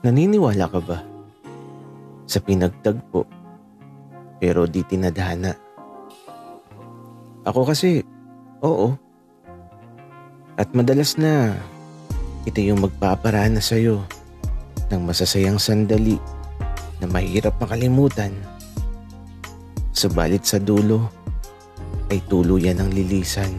Naniniwala ka ba sa pinagtagpo pero di tinadhana? Ako kasi, oo. At madalas na ito yung magpaparana sa'yo ng masasayang sandali na mahirap makalimutan. Subalit sa dulo ay tuluyan ng lilisan.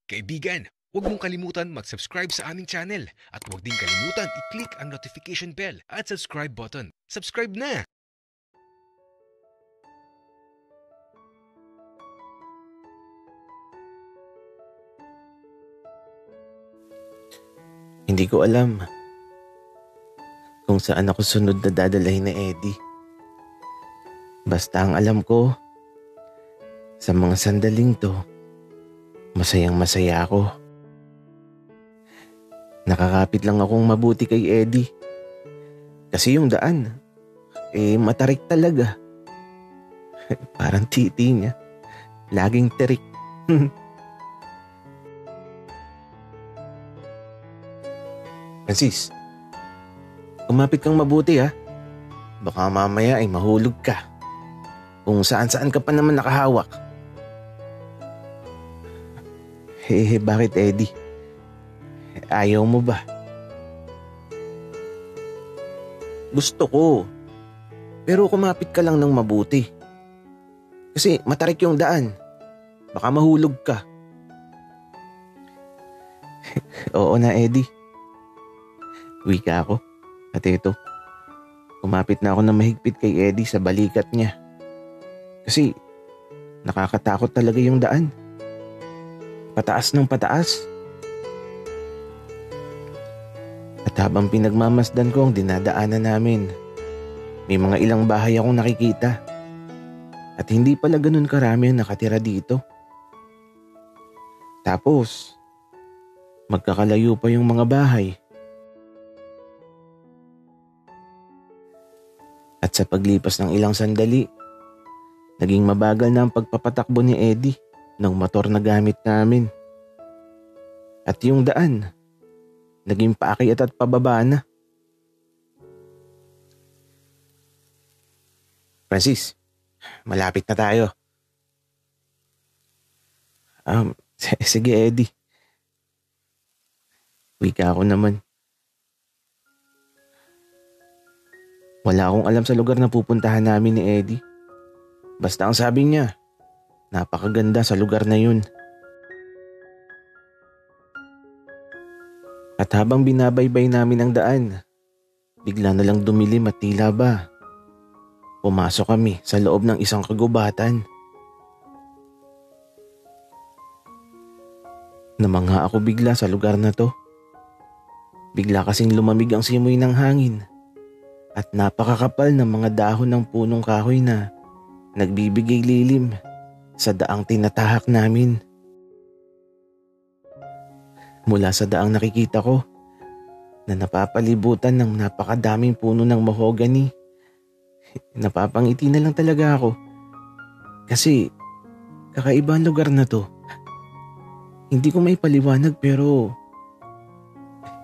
Kaibigan, huwag mong kalimutan mag-subscribe sa aming channel at huwag din kalimutan i-click ang notification bell at subscribe button. Subscribe na! Hindi ko alam kung saan ako sunod na dadalhin ni Eddie. Basta ang alam ko, sa mga sandaling to, masayang masaya ako. Nakakapit lang akong mabuti kay Eddie. Kasi yung daan, matarik talaga. Parang titi niya. Laging terik. Francis, kumapit kang mabuti ha. Baka mamaya ay mahulog ka. Kung saan-saan ka pa naman nakahawak. Bakit Eddie? Ayaw mo ba? Gusto ko. Pero kumapit ka lang ng mabuti. Kasi matarik yung daan. Baka mahulog ka. Oo na Eddie. Wika ako. At ito, kumapit na ako ng mahigpit kay Eddie sa balikat niya. Kasi nakakatakot talaga yung daan. Pataas ng pataas. At habang pinagmamasdan ko ang dinadaanan namin, may mga ilang bahay akong nakikita. At hindi pala ganun karami ang nakatira dito. Tapos, magkakalayo pa yung mga bahay. At sa paglipas ng ilang sandali, naging mabagal na ang pagpapatakbo ni Eddie ng motor na gamit namin. At yung daan, naging paakyat at pababa na. Francis, malapit na tayo. Sige Eddie. Wika ako naman. Wala akong alam sa lugar na pupuntahan namin ni Eddie. Basta ang sabi niya, napakaganda sa lugar na yun. At habang binabaybay namin ang daan, bigla na lang dumilim at tila ba pumasok kami sa loob ng isang kagubatan. Namangha ako bigla sa lugar na to. Bigla kasing lumamig ang simoy ng hangin at napakakapal ng mga dahon ng punong kahoy na nagbibigay lilim sa daang tinatahak namin. Mula sa daang nakikita ko na napapalibutan ng napakadaming puno ng mahogany. Napapangiti na lang talaga ako kasi kakaiba ang lugar na to. Hindi ko may paliwanag pero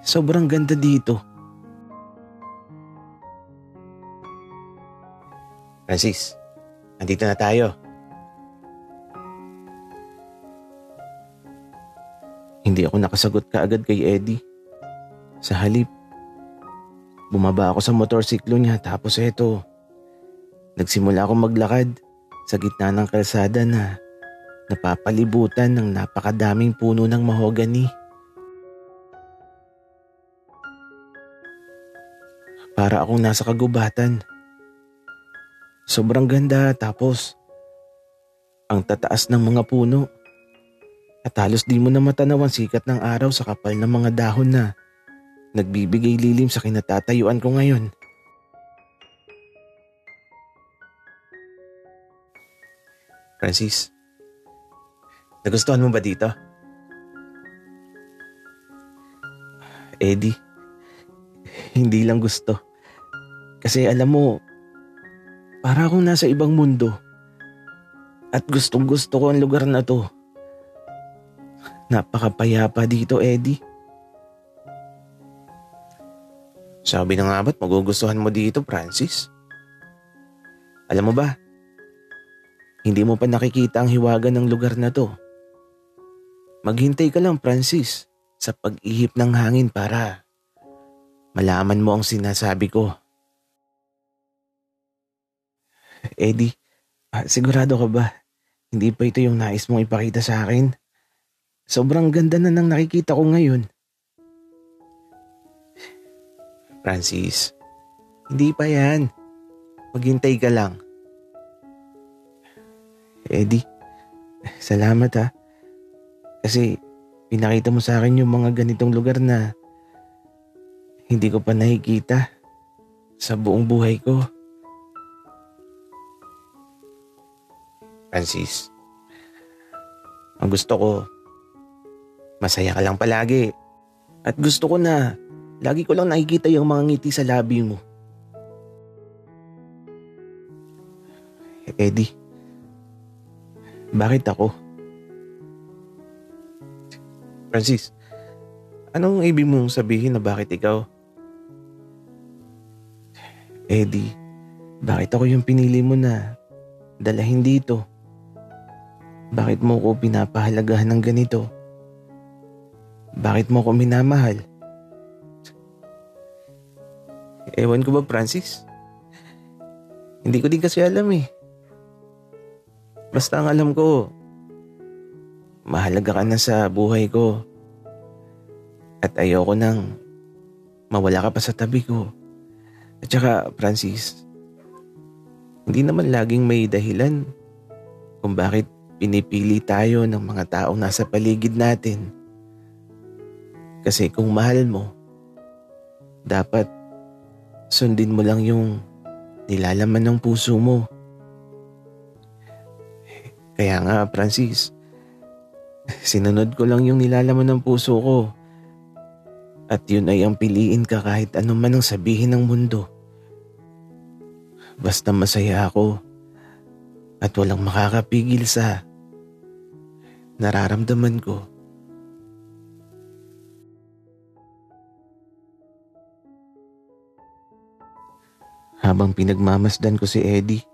sobrang ganda dito. Francis, andito na tayo. Hindi ako nakasagot kaagad kay Eddie. Sa halip, bumaba ako sa motorsiklo niya tapos eto, nagsimula akong maglakad sa gitna ng kalsada na napapalibutan ng napakadaming puno ng mahogany. Para akong nasa kagubatan. Sobrang ganda tapos ang tataas ng mga puno. At halos di mo na matanaw ang sikat ng araw sa kapal ng mga dahon na nagbibigay lilim sa kinatatayuan ko ngayon. Francis, nagustuhan mo ba dito? Eddie, hindi lang gusto. Kasi alam mo, Para akong nasa ibang mundo. At gustong gusto ko ang lugar na to. Napakapayapa dito, Eddie. Sabi na nga ba't magugustuhan mo dito, Francis? Alam mo ba, hindi mo pa nakikita ang hiwaga ng lugar na to. Maghintay ka lang, Francis, sa pag-ihip ng hangin para malaman mo ang sinasabi ko. Eddie, sigurado ka ba? Hindi pa ito yung nais mong ipakita sa akin? Sobrang ganda na ng nakikita ko ngayon. Francis, hindi pa yan. Maghintay ka lang. Eddie, salamat ha. Kasi pinakita mo sa akin yung mga ganitong lugar na hindi ko pa nakikita sa buong buhay ko. Francis, ang gusto ko, masaya ka lang palagi. At gusto ko na lagi ko lang nakikita yung mga ngiti sa labi mo. Eddie, bakit ako? Francis, anong ibig mong sabihin na bakit ikaw? Eddie, bakit ako yung pinili mo na dalahin dito? Bakit mo ko pinapahalagahan ng ganito? Bakit mo ko minamahal? Ewan ko ba, Francis? Hindi ko din kasi alam eh. Basta ang alam ko, mahalaga ka na sa buhay ko. At ayoko nang mawala ka pa sa tabi ko. At saka, Francis, hindi naman laging may dahilan kung bakit pinipili tayo ng mga taong nasa paligid natin. Kasi kung mahal mo, dapat sundin mo lang yung nilalaman ng puso mo. Kaya nga, Francis, sinunod ko lang yung nilalaman ng puso ko. At yun ay ang piliin ka kahit ano man ang sabihin ng mundo. Basta masaya ako at walang makakapigil sa nararamdaman ko. Habang pinagmamasdan ko si Eddie,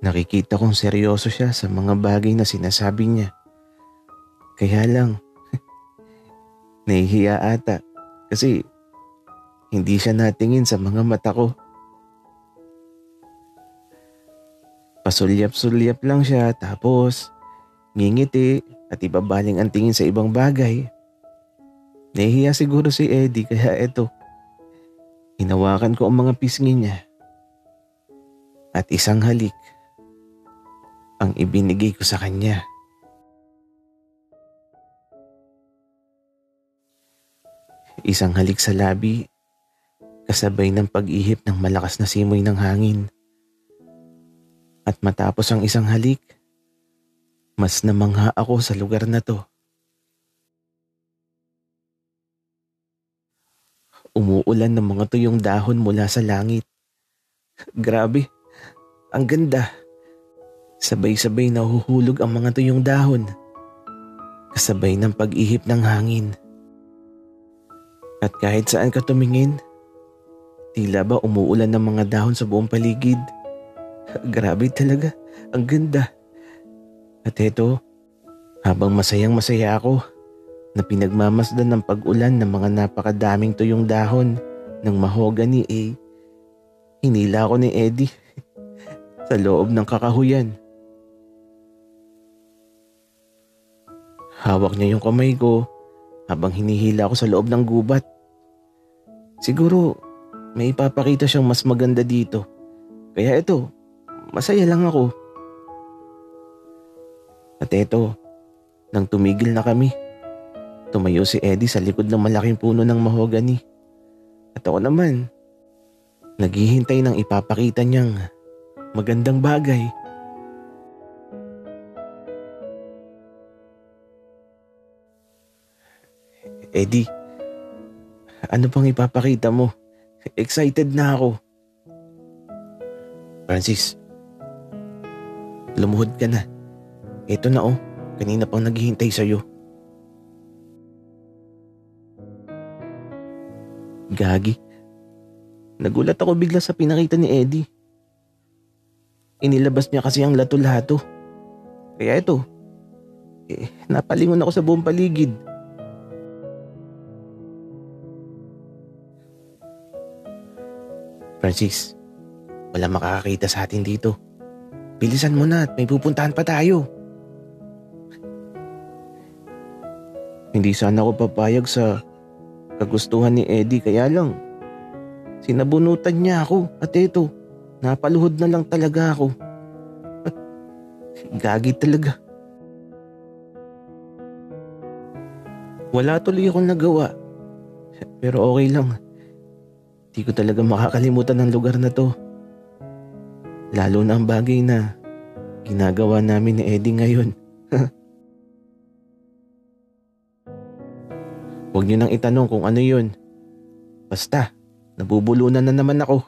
nakikita kong seryoso siya sa mga bagay na sinasabi niya. Kaya lang, nahihiya ata kasi hindi siya natingin sa mga mata ko. Pasulyap-sulyap lang siya tapos ngingiti at ibabaling ang tingin sa ibang bagay. Nahihiya siguro si Eddie kaya eto, hinawakan ko ang mga pisngi niya. At isang halik ang ibinigay ko sa kanya. Isang halik sa labi, kasabay ng pag-ihip ng malakas na simoy ng hangin. At matapos ang isang halik, mas namangha ako sa lugar na to. Umuulan ng mga tuyong dahon mula sa langit. Grabe! Ang ganda. Sabay-sabay nahuhulog ang mga tuyong dahon. Kasabay ng pag-ihip ng hangin. At kahit saan ka tumingin, tila ba umuulan ng mga dahon sa buong paligid. Grabe talaga. Ang ganda. At eto, habang masayang-masaya ako na pinagmamasdan ng pag-ulan ng mga napakadaming tuyong dahon ng mahogany hinila ako ni Eddie sa loob ng kakahuyan. Hawak niya yung kamay ko habang hinihila ako sa loob ng gubat. Siguro may ipapakita siyang mas maganda dito. Kaya ito, masaya lang ako. At eto, nang tumigil na kami, tumayo si Eddie sa likod ng malaking puno ng mahogany. At ako naman, naghihintay ng ipapakita niyang magandang bagay. Eddie, ano pang ipapakita mo? Excited na ako. Francis, lumuhod ka na. Eto na oh, kanina pang naghihintay sa'yo. Gagi. Nagulat ako bigla sa pinakita ni Eddie. Inilabas niya kasi ang lato-lato. Kaya ito, napalingon ako sa buong paligid. Francis, wala makakakita sa atin dito. Bilisan mo na at may pupuntahan pa tayo. Hindi sana ako papayag sa kagustuhan ni Eddie, kaya lang sinabunutan niya ako at eto, napaluhod na lang talaga ako. Gagi talaga. Wala tuloy akong nagawa. Pero okay lang. Di ko talaga makakalimutan ang lugar na to. Lalo na ang bagay na ginagawa namin ni Eddie ngayon. Huwag niyo nang itanong kung ano yun. Basta, nabubulunan na naman ako.